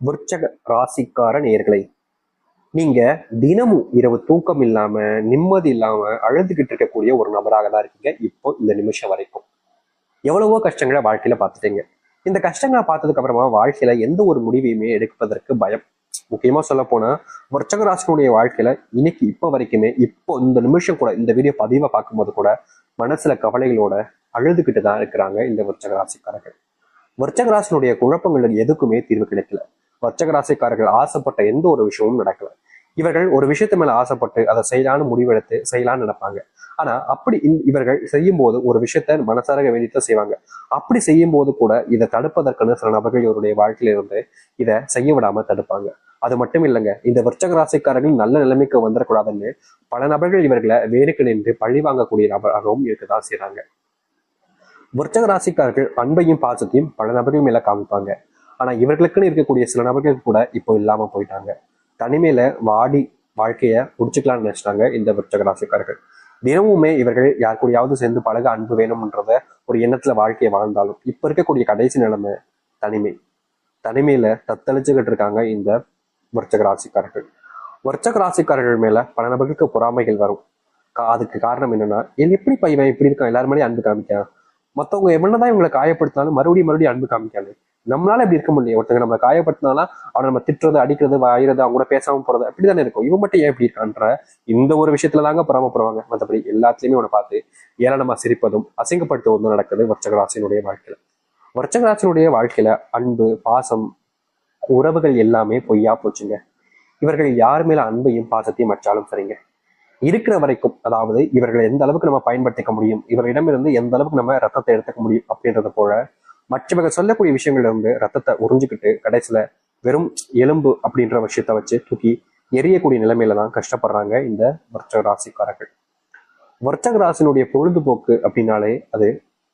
விருச்சக ராசிக்கார நேயர்களை, நீங்க தினமும் இரவு தூக்கம் இல்லாம நிம்மதி இல்லாம அழுதுகிட்டு இருக்கக்கூடிய ஒரு நபராக தான் இருக்கீங்க. இப்போ இந்த நிமிஷம் வரைக்கும் எவ்வளவோ கஷ்டங்களை வாழ்க்கையில பார்த்துட்டீங்க. இந்த கஷ்டங்களை பார்த்ததுக்கு அப்புறமா வாழ்க்கையில எந்த ஒரு முடிவையுமே எடுப்பதற்கு பயம். முக்கியமா சொல்ல போனா விருச்சக ராசினுடைய வாழ்க்கையில இன்னைக்கு இப்ப வரைக்குமே, இப்போ இந்த நிமிஷம் கூட இந்த வீடியோ பதிவை பார்க்கும்போது கூட மனசுல கவலைகளோட அழுதுகிட்டு தான் இருக்கிறாங்க இந்த விருச்சக ராசிக்காரர்கள். விருச்சக ராசினுடைய குழப்பங்களுக்கு எதுக்குமே தீர்வு கிடைக்கல. விருச்சக ராசிக்காரர்கள் ஆசைப்பட்ட எந்த ஒரு விஷயமும் நடக்கல. இவர்கள் ஒரு விஷயத்து மேல ஆசைப்பட்டு அதை செய்யலான்னு முடிவெடுத்து செய்யலான்னு நினைப்பாங்க. ஆனா அப்படி இவர்கள் செய்யும் போது ஒரு விஷயத்த மனசார வேண்டித்தான் செய்வாங்க. அப்படி செய்யும் போது கூட இதை தடுப்பதற்கான சில நபர்கள் இவருடைய வாழ்க்கையில இருந்து இதை செய்ய விடாம தடுப்பாங்க. அது மட்டும் இல்லைங்க, இந்த விருச்சக ராசிக்காரர்கள் நல்ல நிலைமைக்கு வந்துடக்கூடாதுன்னு பல நபர்கள் இவர்களை வேருக்கு நின்று பழி வாங்கக்கூடிய நபராகவும் இருக்கதான் செய்யறாங்க. விருச்சக ராசிக்காரர்கள் அன்பையும் பாசத்தையும் பல நபர்கள் மேல காமிப்பாங்க. ஆனா இவர்களுக்குன்னு இருக்கக்கூடிய சில நபர்கள் கூட இப்போ இல்லாம போயிட்டாங்க. தனிமையில வாடி வாழ்க்கைய முடிச்சுக்கலாம்னு நினைச்சிட்டாங்க இந்த விருச்சக ராசிக்காரர்கள். தினமுமே இவர்கள் யார் கூடயாவது சேர்ந்து பழக அன்பு வேணும்ன்றத ஒரு எண்ணத்துல வாழ்க்கையை வாழ்ந்தாலும் இப்ப இருக்கக்கூடிய கடைசி நிலைமை தனிமை. தனிமையில தத்தளிச்சுக்கிட்டு இருக்காங்க இந்த விருச்சக ராசிக்காரர்கள். விருச்சக ராசிக்காரர்கள் மேல பல நபர்களுக்கு பொறாமைகள் வரும். அதுக்கு காரணம் என்னன்னா, எப்படி பையன் இப்படி இருக்கான், எல்லாரும் மேலேயும் அன்பு காமிக்கான், மத்தவங்க என்னதான் இவங்களை காயப்படுத்தினாலும் மறுபடியும் அன்பு காமிக்காது. நம்மளால இப்படி இருக்க முடியும். ஒருத்தங்க நம்ம காயப்படுத்தினாலும் அவனை நம்ம திட்டுறது, அடிக்கிறது, வாயிறது, அவங்க கூட பேசாம போறது அப்படித்தானே இருக்கும். இவன் மட்டும் ஏன் இப்படி இருக்கான்ற இந்த ஒரு விஷயத்துல தாங்க பொறாமப்படுவாங்க. மற்றபடி எல்லாத்துலயுமே அவனை பார்த்து ஏளனமா சிரிப்பதும் அசிங்கப்படுத்துவதும் நடக்குது விருச்சகராசினுடைய வாழ்க்கையில. விருச்சகராசினுடைய வாழ்க்கையில அன்பு, பாசம், உறவுகள் எல்லாமே பொய்யா போச்சுங்க. இவர்கள் யார் மேல அன்பையும் பாசத்தையும் வச்சாலும் சரிங்க, இருக்கிற வரைக்கும், அதாவது இவர்களை எந்த அளவுக்கு நம்ம பயன்படுத்திக்க முடியும், இவர்களிடமிருந்து எந்த அளவுக்கு நம்ம ரத்தத்தை எடுத்துக்க முடியும் அப்படின்றத போல மற்றவர்கள் சொல்லக்கூடிய விஷயங்கள்ல இருந்து ரத்தத்தை உறிஞ்சிக்கிட்டு கடைசியில வெறும் எலும்பு அப்படின்ற விஷயத்த வச்சு தூக்கி எரியக்கூடிய நிலைமையில தான் கஷ்டப்படுறாங்க இந்த விருச்சக ராசிக்காரர்கள். விருச்சக ராசினுடைய பொழுதுபோக்கு அப்படின்னாலே அது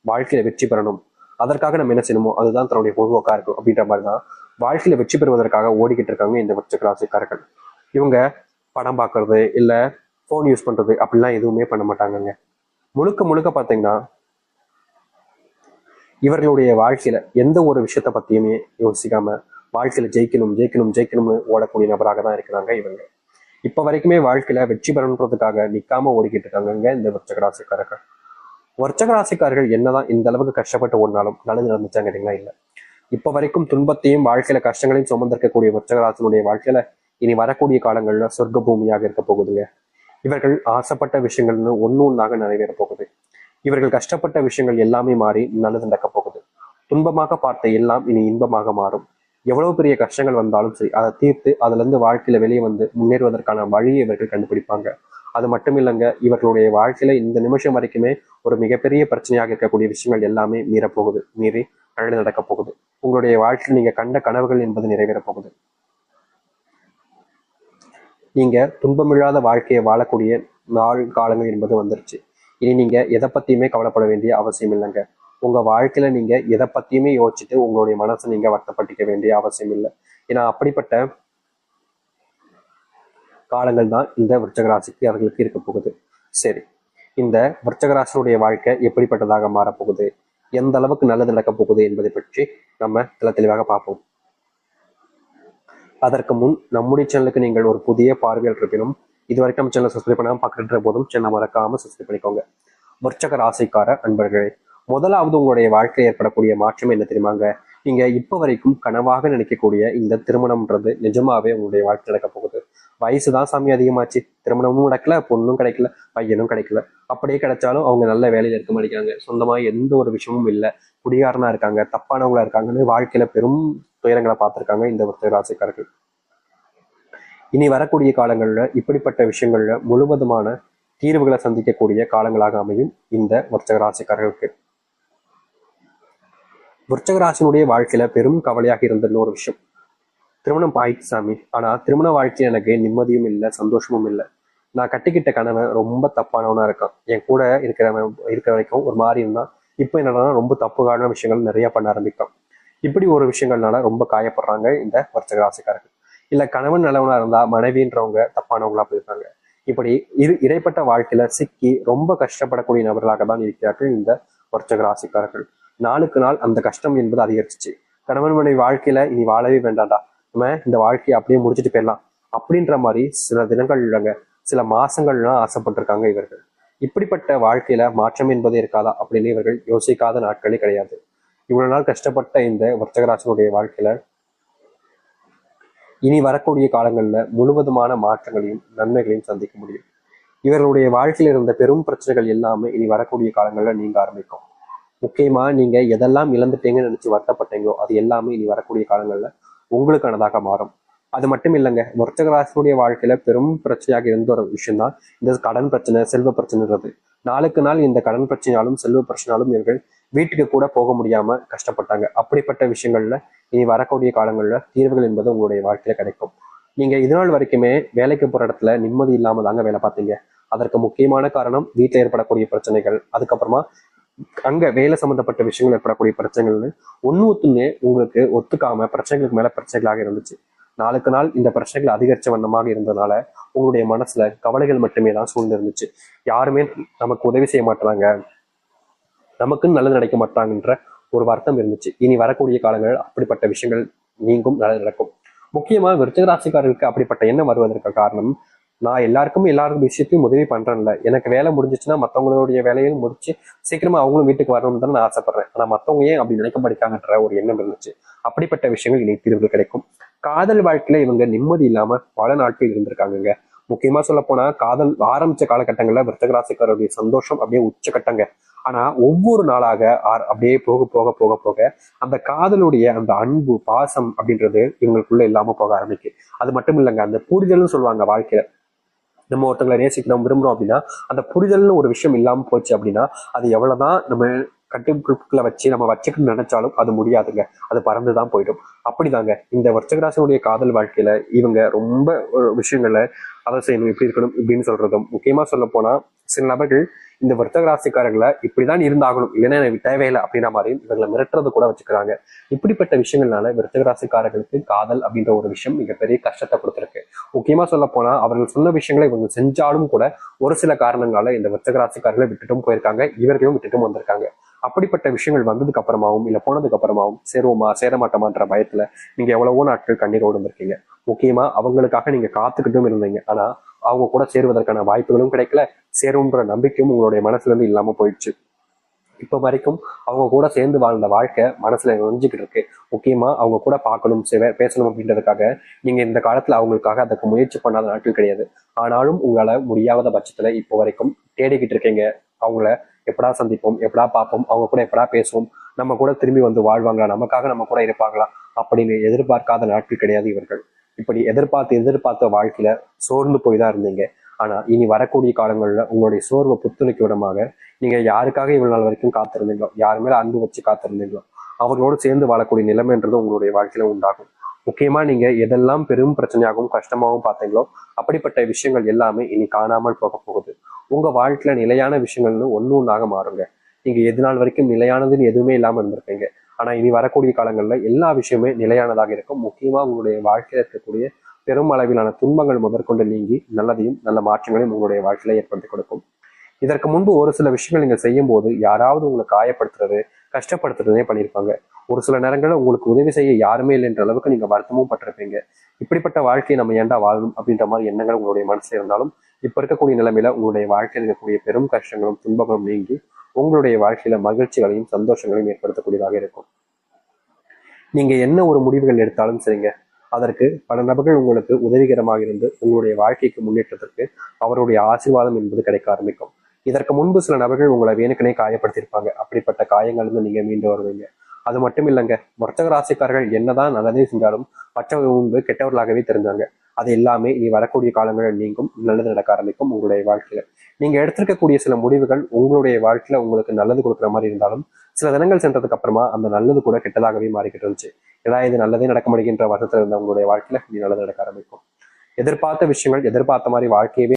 வாழ்க்கையில வெற்றி பெறணும், அதற்காக நம்ம என்ன செய்யணுமோ அதுதான் தன்னுடைய பொழுதுபோக்கா இருக்கும் அப்படின்ற மாதிரிதான் வாழ்க்கையில வெற்றி பெறுவதற்காக ஓடிக்கிட்டு இருக்காங்க இந்த விருச்சக ராசிக்காரர்கள். இவங்க படம் பார்க்கறது இல்ல போன் யூஸ் பண்றது அப்படிலாம் எதுவுமே பண்ண மாட்டாங்கங்க. முழுக்க முழுக்க பாத்தீங்கன்னா இவர்களுடைய வாழ்க்கையில எந்த ஒரு விஷயத்த பத்தியுமே யோசிக்காம வாழ்க்கையில ஜெயிக்கணும் ஜெயிக்கணும் ஜெயிக்கணும்னு ஓடக்கூடிய நபராக தான் இருக்கிறாங்க இவங்க. இப்ப வரைக்குமே வாழ்க்கையில வெற்றி பெறணுன்றதுக்காக நிக்காம ஓடிக்கிட்டு இருக்காங்க இந்த விருச்சக ராசிக்காரர்கள். விருச்சக ராசிக்காரர்கள் என்னதான் இந்த அளவுக்கு கஷ்டப்பட்டு ஓடினாலும் நல்லது நடந்துச்சாங்க கேட்டீங்களா? இல்ல. இப்ப வரைக்கும் துன்பத்தையும் வாழ்க்கையில கஷ்டங்களையும் சுமந்திருக்கக்கூடிய விருச்சக ராசினுடைய வாழ்க்கையில இனி வரக்கூடிய காலங்கள்ல சொர்க்க பூமியாக இருக்க போகுதுங்க. இவர்கள் ஆசைப்பட்ட விஷயங்கள்னு ஒன்னொன்னாக நிறைவேற போகுது. இவர்கள் கஷ்டப்பட்ட விஷயங்கள் எல்லாமே மாறி நல்லது நடக்க போகுது. துன்பமாக பார்த்த எல்லாம் இனி இன்பமாக மாறும். எவ்வளவு பெரிய கஷ்டங்கள் வந்தாலும் சரி, அதை தீர்த்து அதுல இருந்து வாழ்க்கையில வெளியே வந்து முன்னேறுவதற்கான வழியை இவர்கள் கண்டுபிடிப்பாங்க. அது மட்டும் இல்லைங்க, இவர்களுடைய வாழ்க்கையில இந்த நிமிஷம் வரைக்குமே ஒரு மிகப்பெரிய பிரச்சனையாக இருக்கக்கூடிய விஷயங்கள் எல்லாமே மீறப்போகுது, மீறி நல்லது நடக்க போகுது. உங்களுடைய வாழ்க்கையில் நீங்க கண்ட கனவுகள் என்பது நிறைவேற போகுது. நீங்க துன்பமில்லாத வாழ்க்கையை வாழக்கூடிய நாள் காலங்கள் என்பது வந்துருச்சு. இனி நீங்க எதை பத்தியுமே கவலைப்பட வேண்டிய அவசியம் இல்லைங்க. உங்க வாழ்க்கையில நீங்க எதை பத்தியுமே யோசிச்சுட்டு உங்களுடைய மனசை நீங்க வருத்தப்பட்டிக்க வேண்டிய அவசியம் இல்லை. ஏன்னா அப்படிப்பட்ட காலங்கள் தான் இந்த விருச்சக ராசிக்கு அவர்களுக்கு இருக்க போகுது. சரி, இந்த விருச்சக ராசியுடைய வாழ்க்கை எப்படிப்பட்டதாக மாறப்போகுது, எந்த அளவுக்கு நல்லது நடக்க போகுது என்பதை பற்றி நம்ம தெளிவாக பார்ப்போம். அதற்கு முன் நம்முடைய சேனலுக்கு நீங்கள் ஒரு புதிய பார்வையாளர் இருப்பினும் இதுவரைக்கும் நம்ம சேனல் சப்ஸ்கிரைப் பண்ணாமல் பார்க்கின்ற போதும் சேனல் மறக்காம சப்ஸ்கிரைப் பண்ணிக்கோங்க. விருச்சக ராசிக்கார அன்பர்களே, முதலாவது உங்களுடைய வாழ்க்கையில் ஏற்படக்கூடிய மாற்றம் என்ன தெரியுமாங்க? நீங்க இப்ப வரைக்கும் கனவாக நினைக்கக்கூடிய இந்த திருமணம்ன்றது நிஜமாவே உங்களுடைய வாழ்க்கை நடக்க போகுது. வயசுதான் சாமி அதிகமாச்சு, திருமணமும் நடக்கல, பொண்ணும் கிடைக்கல, பையனும் கிடைக்கல. அப்படியே கிடைச்சாலும் அவங்க நல்ல வேலையில இருக்க மாட்டேங்கிறாங்க, சொந்தமா எந்த ஒரு விஷயமும் இல்லை, குடிகாரனா இருக்காங்க, தப்பானவங்களா இருக்காங்கன்னு வாழ்க்கையில பெரும் துயரங்களை பார்த்திருக்காங்க இந்த விருச்சக ராசிக்காரர்கள். இனி வரக்கூடிய காலங்கள்ல இப்படிப்பட்ட விஷயங்கள்ல முழுவதுமான தீர்வுகளை சந்திக்கக்கூடிய காலங்களாக அமையும் இந்த விருச்சக ராசிக்காரர்களுக்கு. விருச்சக ராசினுடைய வாழ்க்கையில பெரும் கவலையாக இருந்த இன்னொரு விஷயம், திருமணம் ஆயிடுச்சு சாமி, ஆனா திருமண வாழ்க்கையில் எனக்கு நிம்மதியும் இல்லை, சந்தோஷமும் இல்லை. நான் கட்டிக்கிட்ட கணவன் ரொம்ப தப்பானவனா இருக்கான், என் கூட இருக்கிற வரைக்கும் ஒரு மாதிரி இருந்தான், இப்போ என்னன்னா ரொம்ப தப்புக்கான விஷயங்கள் நிறைய பண்ண ஆரம்பிக்கும். இப்படி ஒரு விஷயங்கள்னால ரொம்ப காயப்படுறாங்க இந்த விருச்சக ராசிக்காரர்கள். இல்ல கணவன் நல்லவனா இருந்தா மனைவின்றவங்க தப்பானவங்களா போயிருக்காங்க. இப்படி இடைப்பட்ட வாழ்க்கையில சிக்கி ரொம்ப கஷ்டப்படக்கூடிய நபர்களாக தான் இருக்கிறார்கள் இந்த விருச்சக ராசிக்காரர்கள். நாளுக்கு நாள் அந்த கஷ்டம் என்பது அதிகரிச்சிச்சு. கணவன் மனைவி வாழ்க்கையில இனி வாழவே வேண்டாம்டா, நம்ம இந்த வாழ்க்கையை அப்படியே முடிச்சுட்டு போயிடலாம் அப்படின்ற மாதிரி சில தினங்கள் இல்லைங்க, சில மாசங்கள்லாம் ஆசைப்பட்டிருக்காங்க இவர்கள். இப்படிப்பட்ட வாழ்க்கையில மாற்றம் என்பதே இருக்காதா அப்படின்னு இவர்கள் யோசிக்காத நாட்களே கிடையாது. இவ்வளவு நாள் கஷ்டப்பட்ட இந்த விருச்சிகராசினுடைய வாழ்க்கையில இனி வரக்கூடிய காலங்கள்ல முழுவதுமான மாற்றங்களையும் நன்மைகளையும் சந்திக்க முடியும். இவர்களுடைய வாழ்க்கையில் இருந்த பெரும் பிரச்சனைகள் எல்லாமே இனி வரக்கூடிய காலங்கள்ல நீங்க ஆரம்பிக்கும். முக்கியமா நீங்க எதெல்லாம் இழந்துட்டீங்கன்னு நினைச்சு வருத்தப்பட்டீங்களோ அது எல்லாமே இனி வரக்கூடிய காலங்கள்ல உங்களுக்கானதாக மாறும். அது மட்டும் இல்லைங்க, விருச்சிகராசினுடைய வாழ்க்கையில பெரும் பிரச்சனையாக இருந்த ஒரு விஷயம் தான் இந்த கடன் பிரச்சனை, செல்வ பிரச்சனைன்றது. நாளுக்கு நாள் இந்த கடன் பிரச்சனையாலும் செல்வ பிரச்சனையாலும் இவர்கள் வீட்டுக்கு கூட போக முடியாம கஷ்டப்பட்டாங்க. அப்படிப்பட்ட விஷயங்கள்ல இனி வரக்கூடிய காலங்கள்ல தீர்வுகள் என்பது உங்களுடைய வாழ்க்கையில கிடைக்கும். நீங்க இது நாள் வரைக்குமே வேலைக்கு போற இடத்துல நிம்மதி இல்லாம தாங்க வேலை பார்த்தீங்க. அதற்கு முக்கியமான காரணம் வீட்டில் ஏற்படக்கூடிய பிரச்சனைகள், அதுக்கப்புறமா அங்க வேலை சம்பந்தப்பட்ட விஷயங்கள் ஏற்படக்கூடிய பிரச்சனைகள்னு ஒண்ணுமே உங்களுக்கு ஒத்துக்காம பிரச்சனைகளுக்கு மேல பிரச்சனைகளாக இருந்துச்சு. நாளுக்கு நாள் இந்த பிரச்சனைகள் அதிகரிச்ச வண்ணமாக இருந்ததுனால உங்களுடைய மனசுல கவலைகள் மட்டுமே தான் சூழ்ந்திருந்துச்சு. யாருமே நமக்கு உதவி செய்ய மாட்டாங்க, நமக்குன்னு நல்லது நடக்க மாட்டாங்கன்ற ஒரு வருத்தம் இருந்துச்சு. இனி வரக்கூடிய காலங்கள் அப்படிப்பட்ட விஷயங்கள் நீங்கும், நல்லது நடக்கும். முக்கியமா விருச்சிகராசிக்காரர்களுக்கு அப்படிப்பட்ட எண்ணம் வருவதற்கு காரணம், நான் எல்லாருக்கும் விஷயத்தையும் உதவி பண்றேன்ல, எனக்கு வேலை முடிஞ்சிச்சுன்னா மற்றவங்களுடைய வேலையும் முடிச்சு சீக்கிரமா அவங்களும் வீட்டுக்கு வரணும்னு தான் நான் ஆசைப்படுறேன். ஆனா மத்தவங்க ஏன் அப்படி நினைக்க படிக்காங்கன்ற ஒரு எண்ணம் இருந்துச்சு. அப்படிப்பட்ட விஷயங்கள் இனி தீர்வுகள் கிடைக்கும். காதல் வாழ்க்கையில இவங்க நிம்மதி இல்லாம பல நாட்கள் இருந்திருக்காங்க. முக்கியமா சொல்ல போனா காதல் ஆரம்பிச்ச காலகட்டங்கள்ல விருச்சிகராசிக்காரருடைய சந்தோஷம் அப்படியே உச்சக்கட்டங்க. ஆனா ஒவ்வொரு நாளாக அப்படியே போக போக போக போக அந்த காதலுடைய அந்த அன்பு பாசம் அப்படின்றது இவங்களுக்குள்ள இல்லாம போக ஆரம்பிக்கு. அது மட்டும் இல்லைங்க, அந்த புரிதல்னு சொல்லுவாங்க வாழ்க்கையில. நம்ம ஒருத்தங்களை நேசிக்கிறோம் விரும்புறோம் அப்படின்னா அந்த புரிதல்னு ஒரு விஷயம் இல்லாம போச்சு அப்படின்னா அது எவ்வளவுதான் நம்ம கட்டுக்குள்ள வச்சு நம்ம வச்சுக்கணும்னு நினைச்சாலும் அது முடியாதுங்க, அது பறந்துதான் போயிடும். அப்படிதாங்க இந்த விருச்சிகராசினுடைய காதல் வாழ்க்கையில இவங்க ரொம்ப விஷயங்களை அதை செய்யணும், இப்படி இருக்கணும் இப்படின்னு சொல்றதும், முக்கியமா சொல்ல போனா சில நபர்கள் இந்த விருச்சிகராசிக்காரர்களை இப்படிதான் இருந்தாகணும், இல்லைன்னா எனக்கு தேவையில்லை அப்படின்ற மாதிரி இவங்களை மிரட்டுறது கூட வச்சுக்கிறாங்க. இப்படிப்பட்ட விஷயங்கள்னால விருச்சிகராசிக்காரர்களுக்கு காதல் அப்படின்ற ஒரு விஷயம் மிகப்பெரிய கஷ்டத்தை கொடுத்திருக்கு. முக்கியமா சொல்ல போனா அவர்கள் சொன்ன விஷயங்களை இவங்க செஞ்சாலும் கூட ஒரு சில காரணங்களால இந்த விருச்சிகராசிக்காரர்களை விட்டுட்டும் போயிருக்காங்க, இவர்களும் விட்டுட்டும் வந்திருக்காங்க. அப்படிப்பட்ட விஷயங்கள் வந்ததுக்கு அப்புறமாவும் இல்ல போனதுக்கு அப்புறமாவும் சேருவோமா சேரமாட்டோமான்ற பயத்துல நீங்க எவ்வளவோ நாட்கள் கண்ணீரோடு இருந்திருக்கீங்க. முக்கியமா அவங்களுக்காக நீங்க காத்துக்கிட்டும் இருந்தீங்க. ஆனா அவங்க கூட சேருவதற்கான வாய்ப்புகளும் கிடைக்கல, சேரும்ன்ற நம்பிக்கையும் உங்களுடைய மனசுல இருந்து இல்லாம போயிடுச்சு. இப்ப வரைக்கும் அவங்க கூட சேர்ந்து வாழ்ந்த வாழ்க்கை மனசுல நெஞ்சுக்கிட்டு இருக்கு. முக்கியமா அவங்க கூட பார்க்கணும், பேசணும் அப்படின்றதுக்காக நீங்க இந்த காலத்துல அவங்களுக்காக அதுக்கு முயற்சி பண்ணாத நாட்கள் கிடையாது. ஆனாலும் உங்களால முடியாத பட்சத்துல இப்போ வரைக்கும் தேடிக்கிட்டு இருக்கீங்க. அவங்கள எப்படா சந்திப்போம், எப்படா பார்ப்போம், அவங்க கூட எப்படா பேசுவோம், நம்ம கூட திரும்பி வந்து வாழ்வாங்களா, நமக்காக நம்ம கூட இருப்பாங்களா அப்படின்னு எதிர்பார்க்காத நாட்கள் கிடையாது இவர்கள். இப்படி எதிர்பார்த்த வாழ்க்கையில சோர்ந்து போய் தான் இருந்தீங்க. ஆனா இனி வரக்கூடிய காலங்கள்ல உங்களுடைய சோர்வை புத்துணர்ச்சி விடமாக நீங்க யாருக்காக இவ்வளவு நாள் வரைக்கும் காத்திருந்தீங்களோ, யாரு மேல அன்பு வச்சு காத்திருந்தீங்களோ அவர்களோடு சேர்ந்து வாழக்கூடிய நிலைமைன்றது உங்களுடைய வாழ்க்கையில உண்டாகும். முக்கியமா நீங்க எதெல்லாம் பெரும் பிரச்சனையாகவும் கஷ்டமாகவும் பார்த்தீங்களோ அப்படிப்பட்ட விஷயங்கள் எல்லாமே இனி காணாமல் போக போகுது. உங்க வாழ்க்கையில நிலையான விஷயங்கள்னு ஒண்ணாக மாறுங்க. நீங்க எது நாள் வரைக்கும் நிலையானதுன்னு எதுவுமே இல்லாம இருந்திருப்பீங்க. ஆனா இனி வரக்கூடிய காலங்கள்ல எல்லா விஷயமே நிலையானதாக இருக்கும். முக்கியமா உங்களுடைய வாழ்க்கையில இருக்கக்கூடிய பெரும் அளவிலான துன்பங்கள் முதற்கொண்டு நீங்கி நல்லதையும் நல்ல மாற்றங்களையும் உங்களுடைய வாழ்க்கையில ஏற்படுத்தி கொடுக்கும். இதற்கு முன்பு ஒரு சில விஷயங்கள் நீங்க செய்யும் போது யாராவது உங்களை காயப்படுத்துறது, கஷ்டப்படுத்துறதே பண்ணியிருப்பாங்க. ஒரு சில நேரங்களில் உங்களுக்கு உதவி செய்ய யாருமே இல்லைன்ற அளவுக்கு நீங்க வருத்தமும் பட்டிருப்பீங்க. இப்படிப்பட்ட வாழ்க்கையை நம்ம ஏன்டா வாழணும் அப்படின்ற மாதிரி எண்ணங்கள் உங்களுடைய மனசுல இருந்தாலும் இப்ப இருக்கக்கூடிய நிலைமையில உங்களுடைய வாழ்க்கையில் இருக்கக்கூடிய பெரும் கஷ்டங்களும் துன்பங்களும் நீங்கி உங்களுடைய வாழ்க்கையில மகிழ்ச்சிகளையும் சந்தோஷங்களையும் ஏற்படுத்தக்கூடியதாக இருக்கும். நீங்க என்ன ஒரு முடிவுகள் எடுத்தாலும் சரிங்க, அதற்கு பல நபர்கள் உங்களுக்கு உதவிகரமாக இருந்து உங்களுடைய வாழ்க்கைக்கு முன்னேற்றத்திற்கு அவருடைய ஆசீர்வாதம் என்பது கிடைக்க ஆரம்பிக்கும். இதற்கு முன்பு சில நபர்கள் உங்களை வேணுக்கனே காயப்படுத்தியிருப்பாங்க. அப்படிப்பட்ட காயங்கள் இருந்து நீங்க மீண்டு வருவீங்க. அது மட்டும் இல்லைங்க, வர்த்தக ராசிக்காரர்கள் என்னதான் நல்லதே செஞ்சாலும் மற்றவர்கள் முன்பு கெட்டவர்களாகவே தெரிஞ்சாங்க. அது எல்லாமே இனி வரக்கூடிய காலங்களில் நீங்கும், நல்லது நடக்க ஆரம்பிக்கும் உங்களுடைய வாழ்க்கையில. நீங்க எடுத்திருக்கக்கூடிய சில முடிவுகள் உங்களுடைய வாழ்க்கையில உங்களுக்கு நல்லது கொடுக்குற மாதிரி இருந்தாலும் சில தினங்கள் சென்றதுக்கு அப்புறமா அந்த நல்லது கூட கெட்டதாகவே மாறிக்கிட்டு இருந்துச்சு. ஏதாவது இது நல்லதே நடக்க முடிகின்ற வருஷத்துல இருந்த உங்களுடைய வாழ்க்கையில இனி நல்லது நடக்க ஆரம்பிக்கும். எதிர்பார்த்த விஷயங்கள் எதிர்பார்த்த மாதிரி வாழ்க்கையவே